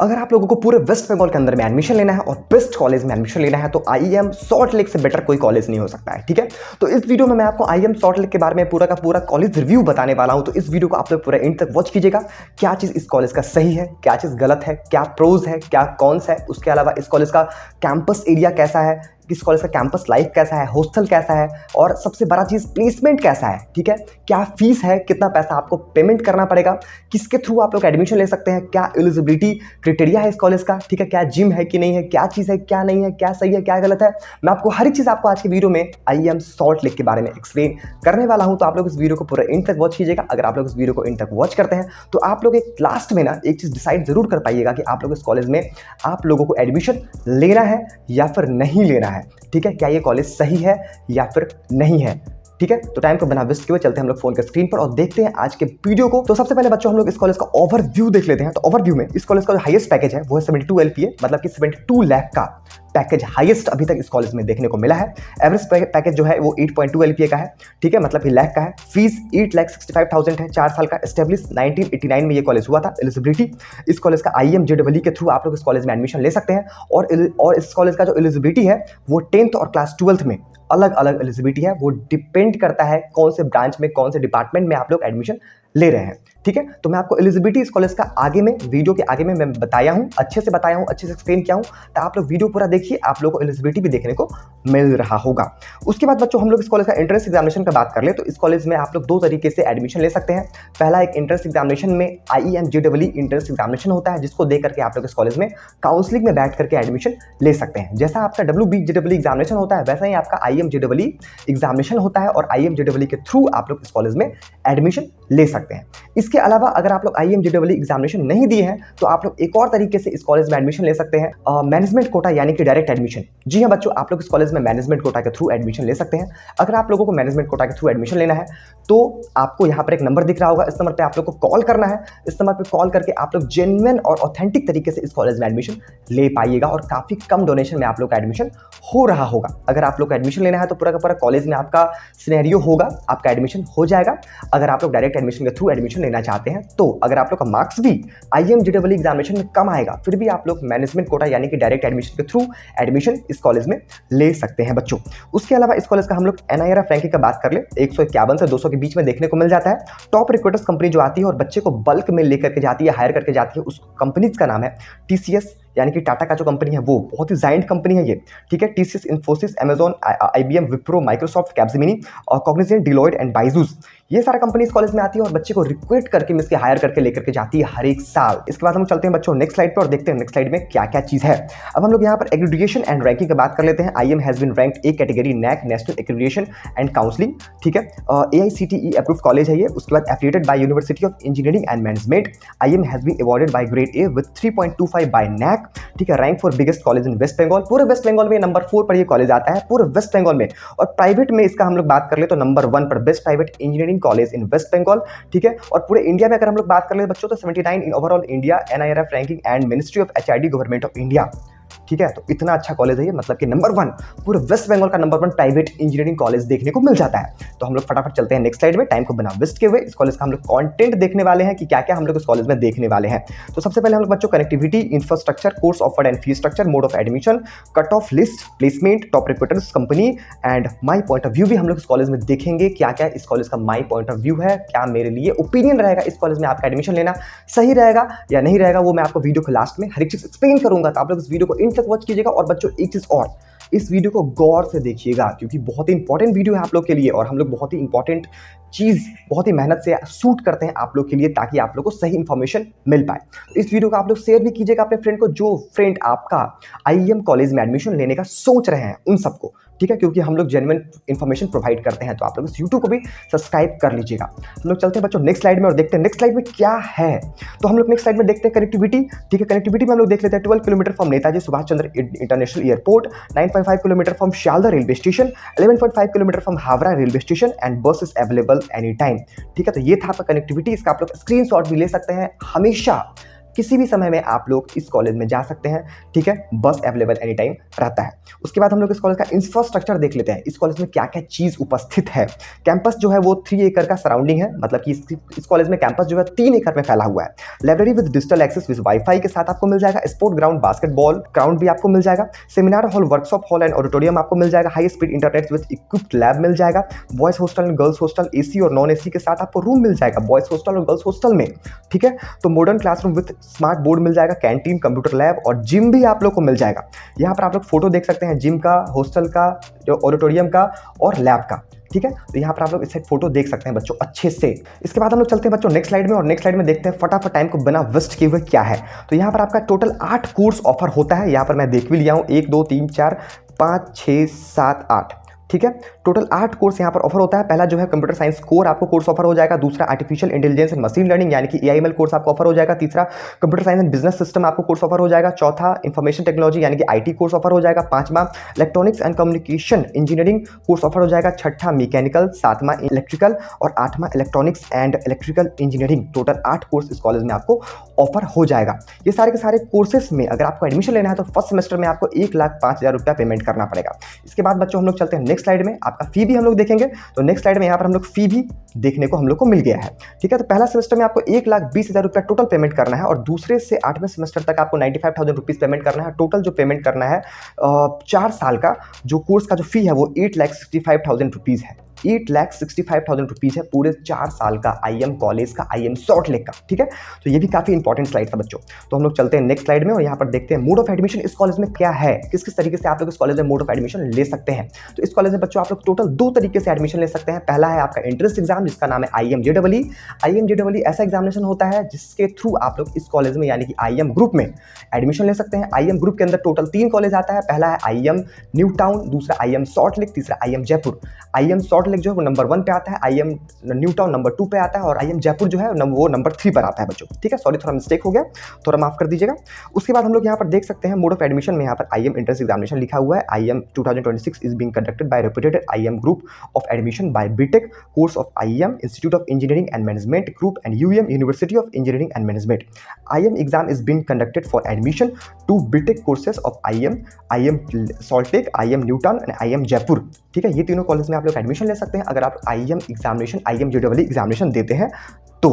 अगर आप लोगों को पूरे वेस्ट बंगाल के अंदर में एडमिशन लेना है और बेस्ट कॉलेज में एडमिशन लेना है तो आईएम सॉल्ट लेक से बेटर कोई कॉलेज नहीं हो सकता है। ठीक है, तो इस वीडियो में मैं आपको आईएम सॉल्ट लेक के बारे में पूरा का पूरा कॉलेज रिव्यू बताने वाला हूं। तो इस वीडियो को आप लोग पूरा एंड तक वॉच कीजिएगा। क्या चीज इस कॉलेज का सही है, क्या चीज गलत है, क्या प्रोज है, क्या कॉन्स है, उसके अलावा इस कॉलेज का कैंपस एरिया कैसा है, इस कॉलेज का कैंपस लाइफ कैसा है, हॉस्टल कैसा है, और सबसे बड़ा चीज प्लेसमेंट कैसा है। ठीक है, क्या फीस है, कितना पैसा आपको पेमेंट करना पड़ेगा, किसके थ्रू आप लोग एडमिशन ले सकते हैं, क्या एलिजिबिलिटी क्राइटेरिया है इस कॉलेज का। ठीक है, क्या जिम है कि नहीं है, क्या चीज है क्या नहीं है, क्या सही है क्या गलत है, मैं आपको हर एक चीज आपको आज की वीडियो में आईएम सॉल्ट लेक के बारे में एक्सप्लेन करने वाला हूं। तो आप लोग इस वीडियो को पूरा एंड तक वॉच कीजिएगा। अगर आप लोग इस वीडियो को एंड तक वॉच करते हैं तो आप लोग एक लास्ट में ना एक चीज डिसाइड जरूर कर पाइएगा कि आप लोग इस कॉलेज में आप लोगों को एडमिशन लेना है या फिर नहीं लेना है। ठीक है, क्या ये कॉलेज सही है या फिर नहीं है। ठीक है, तो टाइम को बिना वेस्ट किए चलते हैं हम लोग फोन के स्क्रीन पर और देखते हैं आज के वीडियो को। तो सबसे पहले बच्चों हम लोग इस कॉलेज का ओवरव्यू देख लेते हैं। तो ओवरव्यू में इस कॉलेज का जो हाईएस्ट पैकेज है वो है 72 LPA, मतलब कि 72 लाख का पैकेज हाईएस्ट अभी तक इस कॉलेज में देखने को मिला है। एवरेज पैकेज जो है वो 8.2 LPA का है। ठीक है, मतलब कि लाख का है। फीस 8,65,000 है, 4 साल का। एस्टेब्लिश 1989 में ये कॉलेज हुआ था। एलिजिबिलिटी इस कॉलेज का IIM JEE के थ्रू आप लोग इस कॉलेज में एडमिशन ले सकते हैं। और इस कॉलेज का जो एलिजिबिलिटी है वो 10th और क्लास 12th में अलग अलग एलिजिबिलिटी है। वो डिपेंड करता है कौन से ब्रांच में, कौन से डिपार्टमेंट में आप लोग एडमिशन ले रहे हैं। ठीक है, तो मैं आपको एलिजिबिलिटी इस कॉलेज का आगे में वीडियो के आगे में मैं बताया हूं, अच्छे से बताया हूं, अच्छे से एक्सप्लेन किया हूं। तो आप लोग वीडियो पूरा देखिए, आप लोगों को एलिजिबिलिटी भी देखने को मिल रहा होगा। उसके बाद बच्चों हम लोग इस कॉलेज का एंट्रेंस एग्जामिनेशन का बात कर ले तो इस कॉलेज में आप लोग 2 तरीके से एडमिशन ले सकते हैं। पहला एक एंट्रेंस एग्जामिनेशन में IIM JEE एंट्रेंस एग्जामिनेशन होता है, जिसको दे करके आप लोग इस कॉलेज में काउंसलिंग में बैठ करके एडमिशन ले सकते हैं। जैसा आपका WBJEE एग्जामिनेशन होता है वैसा ही आपका IIM JEE एग्जामिनेशन होता है और IIM JEE के थ्रू आप लोग इस कॉलेज में एडमिशन ले सकते हैं। इसके अलावा अगर आप लोग IIM JEE एग्जामिनेशन नहीं दिए हैं तो आप लोग एक और तरीके से इस कॉलेज में एडमिशन ले सकते हैं, मैनेजमेंट कोटा यानी कि डायरेक्ट एडमिशन। जी हाँ बच्चों, आप लोग इस कॉलेज में मैनेजमेंट कोटा के थ्रू एडमिशन ले सकते हैं। अगर आप लोगों को मैनेजमेंट कोटा के थ्रू एडमिशन लेना है तो आपको यहाँ पर एक नंबर दिख रहा होगा, इस नंबर पर आप लोग को कॉल करना है। इस नंबर पर कॉल करके आप लोग जेन्युइन और ऑथेंटिक तरीके से इस कॉलेज में एडमिशन ले पाइएगा और काफी कम डोनेशन में आप लोग का एडमिशन हो रहा होगा। अगर आप लोग को एडमिशन लेना है तो पूरा का पूरा कॉलेज में आपका सिनेरियो होगा, आपका एडमिशन हो जाएगा। अगर आप लोग डायरेक्ट एडमिशन के थ्रू एडमिशन लेना चाहते हैं तो अगर आप लोग का मार्क्स भी IIM JEE एग्जामिनेशन में कम आएगा फिर भी आप लोग मैनेजमेंट कोटा यानी कि डायरेक्ट एडमिशन के थ्रू एडमिशन इस कॉलेज में ले सकते हैं बच्चों। उसके अलावा इस कॉलेज का हम लोग NIRF रैंकिंग का बात कर ले 151 से 200 के बीच में देखने को मिल जाता है। टॉप रिक्रूटर्स कंपनी जो आती है और बच्चे को बल्क में लेकर के जाती है, हायर करके जाती है, उस कंपनीज का नाम है TCS यानी कि टाटा का जो कंपनी है वो बहुत ही जाइंट कंपनी है ये। ठीक है, TCS, Infosys, Amazon, IBM, Wipro, Microsoft, Capgemini और कॉग्निजेंट, डिलॉयट एंड बाइजूस, ये सारा कंपनी इस कॉलेज में आती है और बच्चे को रिक्रूट करके मिस के हायर करके लेकर के जाती है हर एक साल। इसके बाद हम चलते हैं बच्चों नेक्स्ट स्लाइड पे और देखते हैं नेक्स्ट स्लाइड में क्या क्या चीज है। अब हम लोग यहाँ पर एग्रीडिएशन एंड रैंकिंग की बात कर लेते हैं। IIM has been ranked A category NAC national accreditation and counselling. ठीक है, AICTE अप्रूव्ड कॉलेज है ये। उसके बाद affiliated by university of engineering and management. IIM has been awarded by grade A with 3.25 by NAC। ठीक है, rank for biggest college in West Bengal. पूरे West Bengal में नंबर 4 पर ये कॉलेज आता है पूरे वेस्ट बंगाल में। और प्राइवेट में इसका हम लोग बात कर ले तो नंबर 1 पर best private engineering college in West Bengal. ठीक है, और पूरे इंडिया में अगर हम लोग बात कर ले बच्चों तो 79 in overall India, NIRF ranking and ministry of HRD government of India. ठीक है, तो इतना अच्छा कॉलेज है ये, मतलब कि नंबर 1 पूरे वेस्ट बंगाल का नंबर 1 प्राइवेट इंजीनियरिंग कॉलेज देखने को मिल जाता है। तो हम लोग फटाफट चलते हैं नेक्स्ट स्लाइड में, टाइम को बिना वेस्ट किए हुए इस कॉलेज का हम लोग कंटेंट देखने वाले हैं कि क्या क्या हम लोग इस कॉलेज में देखने वाले हैं। तो सबसे पहले हम लोग बच्चों connectivity, infrastructure, course offered and fees structure, mode of admission, cut off list, placement, top recruiters company and my point of view भी हम लोग इस कॉलेज में देखेंगे। क्या क्या इस कॉलेज का माई पॉइंट ऑफ व्यू है, क्या मेरे लिए ओपिनियन रहेगा इस कॉलेज में आपका एडमिशन लेना सही रहेगा या नहीं रहेगा, वो मैं आपको वीडियो के लास्ट में हर एक चीज एक्सप्लेन करूंगा। तो आप लोग इस वीडियो को इन तक वॉच कीजिएगा। और बच्चों एक चीज और, इस वीडियो को गौर से देखिएगा क्योंकि बहुत ही इंपॉर्टेंट वीडियो है आप लोग के लिए और हम लोग बहुत ही इंपॉर्टेंट चीज बहुत ही मेहनत से शूट करते हैं आप लोग के लिए ताकि आप लोग को सही इंफॉर्मेशन मिल पाए। तो इस वीडियो को आप लोग शेयर भी कीजिएगा अपने फ्रेंड को, जो फ्रेंड आपका IIM कॉलेज में एडमिशन लेने का सोच रहे हैं उन सबको। ठीक है, क्योंकि हम लोग जेन्युइन इन्फॉर्मेशन प्रोवाइड करते हैं। तो आप लोग इस यूट्यूब को भी सब्सक्राइब कर लीजिएगा। हम लोग चलते हैं बच्चों नेक्स्ट स्लाइड में और देखते हैं नेक्स्ट स्लाइड में क्या है। तो हम लोग नेक्स्ट स्लाइड में देखते हैं कनेक्टिविटी। ठीक है, कनेक्टिविटी में हम लोग देख लेते हैं 12 kilometre from Netaji Subhash Chandra international airport, 9.5 kilometre from Sealdah railway station, 11.5 kilometre from Howrah railway station and बस इज अवेलेबल एनी टाइम। ठीक है, तो ये था आपका कनेक्टिविटी। इसका आप लोग स्क्रीनशॉट भी ले सकते हैं। हमेशा किसी भी समय में आप लोग इस कॉलेज में जा सकते हैं, ठीक है। बस अवेलेबल एनी टाइम रहता है। उसके बाद हम लोग इस कॉलेज का इंफ्रास्ट्रक्चर देख लेते हैं, इस कॉलेज में क्या क्या चीज़ उपस्थित है। कैंपस जो है वो 3 एकड़ का सराउंडिंग है, मतलब कि इस कॉलेज में कैंपस जो है 3 एकड़ में फैला हुआ है। Library with digital access with WiFi के साथ आपको मिल जाएगा। स्पोर्ट ग्राउंड, बास्केटबॉल ग्राउंड भी आपको मिल जाएगा। Seminar hall, workshop hall and auditorium आपको मिल जाएगा। High speed internet with equipped lab मिल जाएगा। Boys hostel and girls hostel, AC और नॉन एसी के साथ आपको रूम मिल जाएगा बॉयज हॉस्टल और गर्ल्स हॉस्टल में, ठीक है। तो modern classroom with smart board मिल जाएगा। कैंटीन, कंप्यूटर लैब और जिम भी आप लोग को मिल जाएगा। यहाँ पर आप लोग फोटो देख सकते हैं जिम का, हॉस्टल का, जो ऑडिटोरियम का और लैब का, ठीक है। तो यहाँ पर आप लोग इस साइड फोटो देख सकते हैं बच्चों अच्छे से। इसके बाद हम लोग चलते हैं बच्चों नेक्स्ट स्लाइड में, और नेक्स्ट स्लाइड में देखते हैं फटाफट टाइम को बिना वेस्ट किए हुए क्या है। तो यहाँ पर आपका टोटल 8 कोर्स ऑफर होता है। यहाँ पर मैं देख भी लिया हूँ, 1 2 3 4 5 6 7 8, ठीक है। टोटल 8 कोर्स यहाँ पर ऑफर होता है। पहला जो है कंप्यूटर साइंस कोर आपको कोर्स ऑफर हो जाएगा। दूसरा artificial intelligence and machine learning यानी कि AIML कोर्स आपको ऑफर हो जाएगा। तीसरा computer science and business system आपको कोर्स ऑफर हो जाएगा। चौथा इंफॉर्मेशन टेक्नोलॉजी यानी कि IT कोर्स ऑफर हो जाएगा। पांचवा electronics and communication engineering course offer हो जाएगा। छठा मैकेनिकल, सातवां इलेक्ट्रिकल और आठवां electronics and electrical engineering. Total 8 course इस कॉलेज में आपको ऑफर हो जाएगा। ये सारे के सारे कोर्सेस में अगर आपको एडमिशन लेना है तो फर्स्ट सेमेस्टर में आपको 1,05,000 रुपया पेमेंट करना पड़ेगा। इसके बाद बच्चों हम लोग चलते हैं नेक्स्ट स्लाइड में, आपका फी भी हम लोग देखेंगे। तो नेक्स्ट स्लाइड में यहाँ पर हम लोग फी भी देखने को हम लोग को मिल गया है, ठीक है। तो पहला सेमेस्टर में आपको 1,20,000 रुपया टोटल पेमेंट करना है, और दूसरे से 8वें सेमेस्टर तक आपको 95,000 रुपीज़ पेमेंट करना है। टोटल जो पेमेंट करना है 4 साल का जो कोर्स का जो फी है वो 8,65,000 रुपीज़ है। 8,65,000 रुपीज़ है पूरे 4 साल का IM कॉलेज का, IM सॉल्ट लेक का, ठीक है। तो ये भी काफ़ी इंपॉर्टेंट स्लाइड था बच्चों। तो हम लोग चलते हैं नेक्स्ट स्लाइड में, और यहाँ पर देखते हैं मोड ऑफ एडमिशन इस कॉलेज में क्या है, किस किस तरीके से आप लोग इस कॉलेज में मोड ऑफ एडमिशन ले सकते हैं। तो इस कॉलेज में बच्चों आप लोग टोटल 2 तरीके से एडमिशन ले सकते हैं। पहला है आपका एंट्रेंस एग्जाम जिसका नाम है IMJEE। IMJEE ऐसा एग्जामिनेशन होता है जिसके थ्रू आप लोग इस कॉलेज में यानी कि IM ग्रुप में एडमिशन ले सकते हैं। IM ग्रुप के अंदर टोटल 3 कॉलेज आता है। पहला है IM न्यू टाउन, दूसरा IM सॉल्ट लेक, तीसरा IM Jaipur. IM Salt lake जो है वो नंबर 1 पे आता है, IM न्यू टाउन नंबर 2 पे आता है, और IM जयपुर जो है वो नंबर 3 पर आता है बच्चों, ठीक है। सॉरी थोड़ा मिस्टेक हो गया, थोड़ा माफ कर दीजिएगा। उसके बाद हम लोग यहाँ पर देख सकते हैं मोड ऑफ एडमिशन में यहाँ पर IM एंट्रेंस एग्जामिनेशन लिखा हुआ है। IM 2026 is being conducted by reputed IM group of admission by BTech course of IM institute of engineering and management group and UM university of engineering and management. IM exam is being conducted for admission to BTech courses of IM Salt Lake, IM New Town and IM Jaipur, ठीक है। ये तीनों college में आप लोग admission ले सकते हैं अगर आप IM एग्जामिनेशन, IMJEE एग्जामिनेशन देते हैं तो,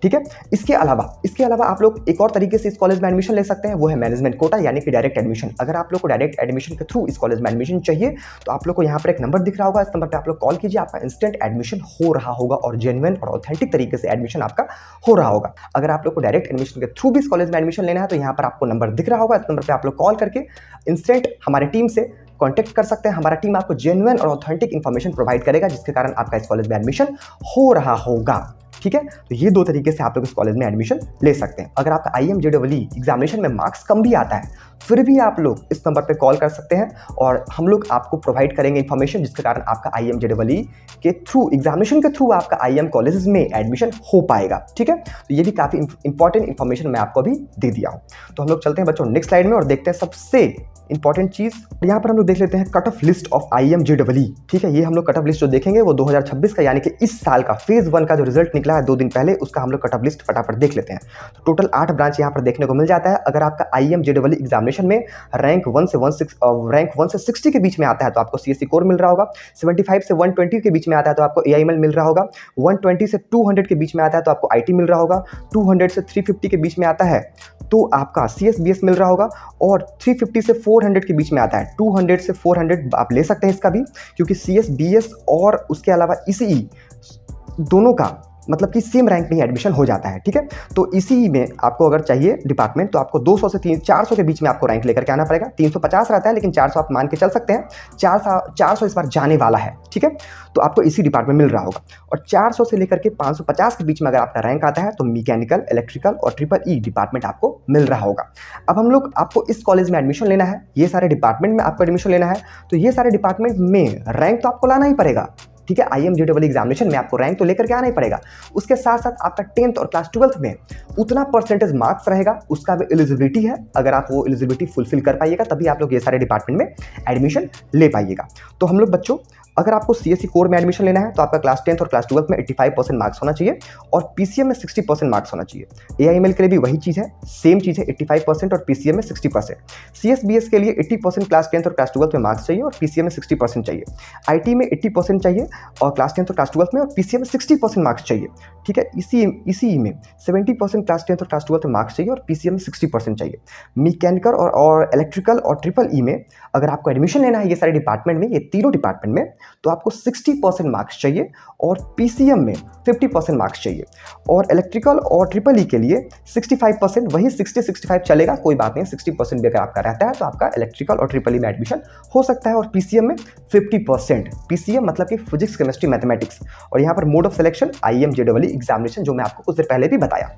ठीक है। इसके अलावा आप लोग एक और तरीके से इस कॉलेज में एडमिशन ले सकते हैं, वो है मैनेजमेंट कोटा यानी कि डायरेक्ट एडमिशन। अगर आप लोग को डायरेक्ट एडमिशन के थ्रू इस कॉलेज में एडमिशन चाहिए तो आप लोग को यहाँ पर एक नंबर दिख रहा होगा, इस नंबर पे आप लोग कॉल कीजिए, आपका इंस्टेंट एडमिशन हो रहा होगा और जेन्युइन और ऑथेंटिक तरीके से एडमिशन आपका हो रहा होगा। अगर आप लोग को डायरेक्ट एडमिशन के थ्रू भी इस कॉलेज में एडमिशन लेना है तो यहाँ पर आपको नंबर दिख रहा होगा, इस नंबर पर आप लोग कॉल करके इंस्टेंट हमारे टीम से कॉन्टैक्ट कर सकते हैं। हमारा टीम आपको जेन्युइन और ऑथेंटिक इन्फॉर्मेशन प्रोवाइड करेगा जिसके कारण आपका इस कॉलेज में एडमिशन हो रहा होगा, ठीक है। तो ये 2 तरीके से आप लोग इस कॉलेज में एडमिशन ले सकते हैं। अगर आपका IMJEE एग्जामिनेशन में मार्क्स कम भी आता है फिर भी आप लोग इस नंबर पे कॉल कर सकते हैं और हम लोग आपको प्रोवाइड करेंगे इन्फॉर्मेशन जिसके कारण आपका IMJEE के थ्रू, एग्जामिनेशन के थ्रू आपका IM कॉलेजेस में एडमिशन हो पाएगा, ठीक है। तो ये भी काफ़ी इंपॉर्टेंट इन्फॉर्मेशन मैं आपको अभी दे दिया हूँ। तो हम लोग चलते हैं बच्चों नेक्स्ट स्लाइड में और देखते हैं सबसे इंपॉर्टेंट चीज। यहाँ पर हम लोग देख लेते हैं cut off list of IMJEE, ठीक है। ये हम लोग कट ऑफ लिस्ट जो देखेंगे वो 2026 का यानी कि इस साल का फेज 1 का जो रिजल्ट निकला है 2 दिन पहले, उसका हम लोग कट ऑफ लिस्ट फटाफट देख लेते हैं। तो टोटल 8 ब्रांच यहाँ पर देखने को मिल जाता है। अगर आपका IMJEE एग्जामिनेशन में रैंक 1 से 60 के बीच में आता है तो आपको CSE कोर मिल रहा होगा। 75 से 120 के बीच में आता है तो आपको AIML मिल रहा होगा। 120 से 200 के बीच में आता है तो आपको IT मिल रहा होगा। 200 से 350 के बीच में आता है तो आपका CSBS मिल रहा होगा, और 350 से 400 के बीच में आता है, 200 से 400 आप ले सकते हैं इसका भी, क्योंकि CSBS और उसके अलावा ECE दोनों का मतलब कि सेम रैंक में ही एडमिशन हो जाता है, ठीक है। तो इसी में आपको अगर चाहिए डिपार्टमेंट तो आपको 200 से 400 के बीच में आपको रैंक लेकर के आना पड़ेगा। 350 रहता है लेकिन 400 आप मान के चल सकते हैं, 400 इस बार जाने वाला है, ठीक है। तो आपको इसी डिपार्टमेंट मिल रहा होगा, और 400 से लेकर के 550 के बीच में अगर आपका रैंक आता है तो मैकेनिकल, इलेक्ट्रिकल और EEE डिपार्टमेंट आपको मिल रहा होगा। अब हम लोग आपको इस कॉलेज में एडमिशन लेना है, ये सारे डिपार्टमेंट में आपको एडमिशन लेना है, तो ये सारे डिपार्टमेंट में रैंक तो आपको लाना ही पड़ेगा, ठीक है। IMJEE एग्जामिनेशन में आपको रैंक तो लेकर के आना ही पड़ेगा। उसके साथ साथ आपका 10th और क्लास 12th में उतना परसेंटेज मार्क्स रहेगा, उसका भी एलिजिबिलिटी है। अगर आप वो एलिजिबिलिटी फुलफिल कर पाइएगा तभी आप लोग ये सारे डिपार्टमेंट में एडमिशन ले पाइएगा। तो हम लोग बच्चों अगर आपको सीएससी कोर में एडमिशन लेना है तो आपका क्लास 10th और क्लास 12th में 85% मार्क्स होना चाहिए और पीसीएम में 60% मार्क्स होना चाहिए। एआईएमएल के लिए भी वही चीज़ है, सेम चीज़ है, 85% और पीसीएम में 60%। सीएसबीएस के लिए 80% क्लास 10th और क्लास 12th में मार्क्स चाहिए और पीसीएम में 60% चाहिए। आईटी में 80% चाहिए और क्लास 10th और क्लास 12th में, और पीसीएम में 60% मार्क्स चाहिए। ठीक है, इसी में 70% क्लास 10th और क्लास 12th में मार्क्स चाहिए और पीसीएम में 60% चाहिए। मैकेनिकल और इलेक्ट्रिकल और ट्रिपल ई में अगर आपको एडमिशन लेना है ये सारे डिपार्टमेंट में, ये तीनों डिपार्टमेंट में, तो आपको 60% मार्क्स चाहिए और पीसीएम में 50% मार्क्स चाहिए। और इलेक्ट्रिकल और ट्रिपल ई के लिए 65%, वही 60-65 चलेगा, कोई बात नहीं। 60% भी अगर आपका रहता है तो आपका इलेक्ट्रिकल और ट्रिपल ई में एडमिशन हो सकता है। और पीसीएम में 50%, पीसीएम मतलब कि फिजिक्स, केमिस्ट्री, मैथमेटिक्स। और यहाँ पर mode of selection IM JEE examination, जो मैं आपको कुछ देर पहले भी बताया।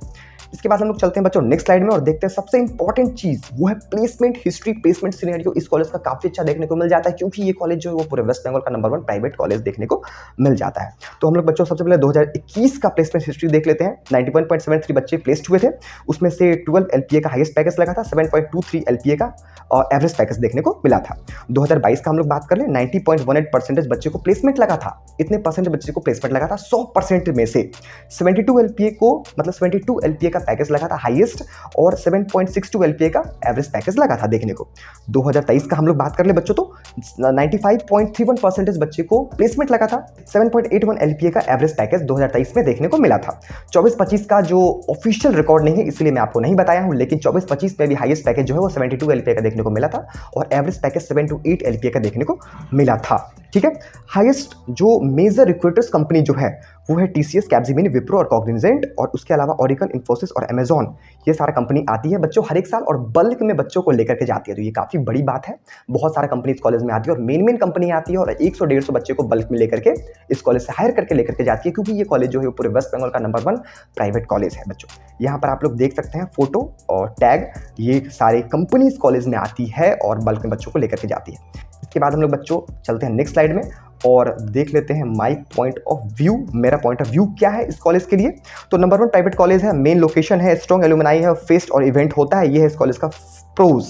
इसके बाद हम लोग चलते हैं बच्चों नेक्स्ट स्लाइड में और देखते हैं सबसे इंपॉर्टेंट चीज, वो है प्लेसमेंट हिस्ट्री, प्लेसमेंट सिनेरियो। इस कॉलेज का काफी अच्छा देखने को मिल जाता है क्योंकि ये कॉलेज जो है वो पूरे वेस्ट बंगाल का नंबर 1 प्राइवेट कॉलेज देखने को मिल जाता है। तो हम लोग बच्चों सबसे पहले 2021 का प्लेसमेंट हिस्ट्री देख लेते हैं। 91.73 बच्चे प्लेस्ड हुए थे, उसमें से 12 एलपीए का हाईएस्ट पैकेज लगा था, 7.23 एलपीए का और एवरेज पैकेज देखने को मिला था। 2022 का हम लोग बात कर ले, 90.18% बच्चे को प्लेसमेंट लगा था। इतने परसेंट बच्चे को प्लेसमेंट लगा था, 100% में से 72 एलपीए को, मतलब 72 एलपीए का पैकेज लगा था हाईएस्ट और 7.62 एलपीए का एवरेज पैकेज लगा था देखने को। 2023 का हम लोग बात कर ले बच्चों, तो 95.31% बच्चे को प्लेसमेंट लगा था, 7.81 एलपीए का एवरेज पैकेज 2023 में देखने को मिला था। 24-25 का जो ऑफिशियल रिकॉर्ड नहीं है इसलिए मैं आपको नहीं बताया हूं, लेकिन 24-25 में भी हाईएस्ट पैकेज जो है वो 72 एलपीए का देखने को मिला था और एवरेज पैकेज 7 to 8 एलपीए का देखने को मिला था। ठीक है, हाईएस्ट जो मेजर रिक्रूटर्स कंपनी जो है वो है टीसीएस, कैपजेमिनी, विप्रो और कॉग्निजेंट, और उसके अलावा ओरेकल, इन्फोसिस और अमेजॉन। ये सारा कंपनी आती है बच्चों हर एक साल और बल्क में बच्चों को लेकर के जाती है। तो ये काफ़ी बड़ी बात है, बहुत सारा कंपनी इस कॉलेज में आती है और मेन कंपनी आती है और 100-150 बच्चे को बल्क में लेकर के इस कॉलेज से हायर करके लेकर के जाती है, क्योंकि ये कॉलेज जो है पूरे वेस्ट बंगाल का नंबर 1 प्राइवेट कॉलेज है बच्चों। यहाँ पर आप लोग देख सकते हैं फोटो और टैग, ये सारे कंपनी इस कॉलेज में आती है और बल्क में बच्चों को लेकर के जाती है। इसके बाद हम लोग बच्चों चलते हैं नेक्स्ट स्लाइड में और देख लेते हैं माय पॉइंट ऑफ व्यू, मेरा पॉइंट ऑफ व्यू क्या है इस कॉलेज के लिए। तो नंबर 1 प्राइवेट कॉलेज है, मेन लोकेशन है, स्ट्रॉन्ग एलुमनाई है, फेस्ट और इवेंट होता है। ये है इस कॉलेज का प्रोज,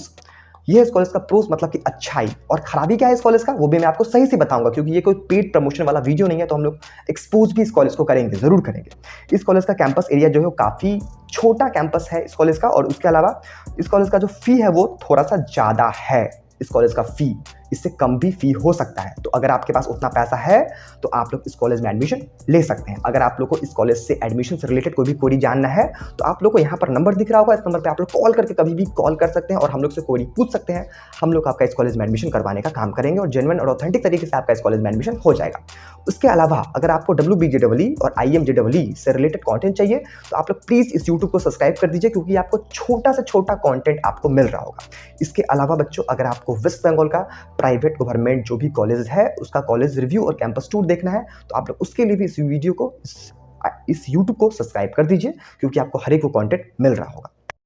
ये है इस कॉलेज का प्रोज मतलब कि अच्छाई। और खराबी क्या है इस कॉलेज का वो भी मैं आपको सही से बताऊंगा, क्योंकि ये कोई पेड प्रमोशन वाला वीडियो नहीं है, तो हम लोग एक्सपोज भी इस कॉलेज को करेंगे, जरूर करेंगे। इस कॉलेज का कैंपस एरिया जो है वो काफ़ी छोटा कैंपस है इस कॉलेज का, और उसके अलावा इस कॉलेज का जो फी है वो थोड़ा सा ज़्यादा है। इस कॉलेज का फी, इससे कम भी फी हो सकता है। तो अगर आपके पास उतना पैसा है तो आप लोग इस कॉलेज में एडमिशन ले सकते हैं। अगर आप लोग को इस कॉलेज से एडमिशन से रिलेटेड कोई भी क्वेरी जानना है तो आप लोग को यहाँ पर नंबर दिख रहा होगा, इस नंबर पे आप लोग कॉल करके कभी भी कॉल कर सकते हैं और हम लोग से क्वेरी पूछ सकते हैं। हम लोग आपका इस कॉलेज में एडमिशन करवाने का काम करेंगे और जेन्युइन और ऑथेंटिक तरीके से आपका इस कॉलेज में एडमिशन हो जाएगा। उसके अलावा अगर आपको WBJEE और IMJEE से रिलेटेड कंटेंट चाहिए तो आप लोग प्लीज़ इस यूट्यूब को सब्सक्राइब कर दीजिए, क्योंकि आपको छोटा से छोटा कंटेंट आपको मिल रहा होगा। इसके अलावा बच्चों अगर आपको वेस्ट बंगाल का प्राइवेट गवर्नमेंट जो भी कॉलेज है उसका कॉलेज रिव्यू और कैंपस टूर देखना है तो आप लोग उसके लिए भी इस वीडियो को, इस यूट्यूब को सब्सक्राइब कर दीजिए, क्योंकि आपको हर एक वो कंटेंट मिल रहा होगा।